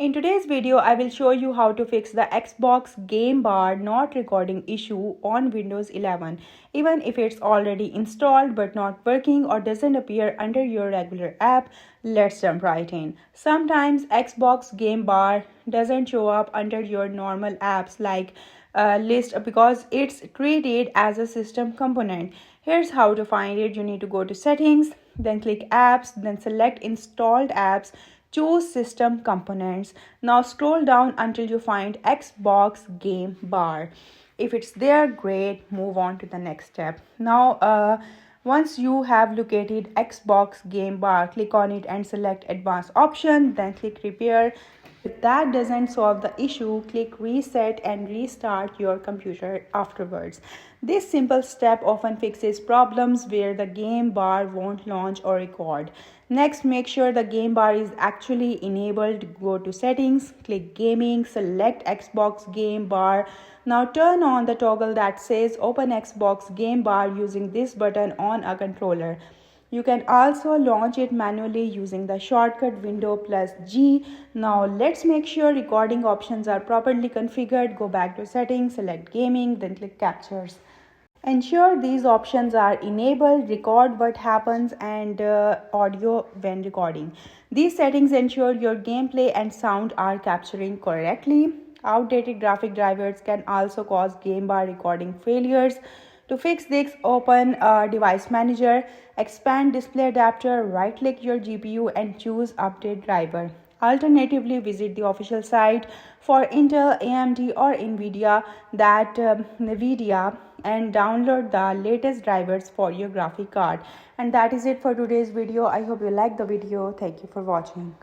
In today's video, I will show you how to fix the Xbox game bar not recording issue on Windows 11, even if it's already installed but not working or doesn't appear under your regular app. Let's jump right in. Sometimes Xbox game bar doesn't show up under your normal apps like list because it's treated as a system component. Here's how to find it. You need to go to settings, then click apps, then select installed apps. Choose system components. Now scroll down until you find Xbox game bar. If it's there, great. Move on to the next step. Once you have located Xbox game bar, click on it and select advanced option, then click repair. If that doesn't solve the issue, click reset and restart your computer afterwards. This simple step often fixes problems where the game bar won't launch or record. Next, make sure the game bar is actually enabled. Go to settings, click gaming, select Xbox game bar. Now turn on the toggle that says open Xbox game bar using this button on a controller. You can also launch it manually using the shortcut window plus G. Now let's make sure recording options are properly configured. Go back to settings, select gaming, then click captures. Ensure these options are enabled, record what happens and audio when recording. These settings ensure your gameplay and sound are capturing correctly. Outdated graphic drivers can also cause game bar recording failures. To fix this, open Device Manager, expand Display Adapter, right-click your GPU and choose Update Driver. Alternatively, visit the official site for Intel, AMD or NVIDIA and download the latest drivers for your graphic card. And that is it for today's video. I hope you liked the video. Thank you for watching.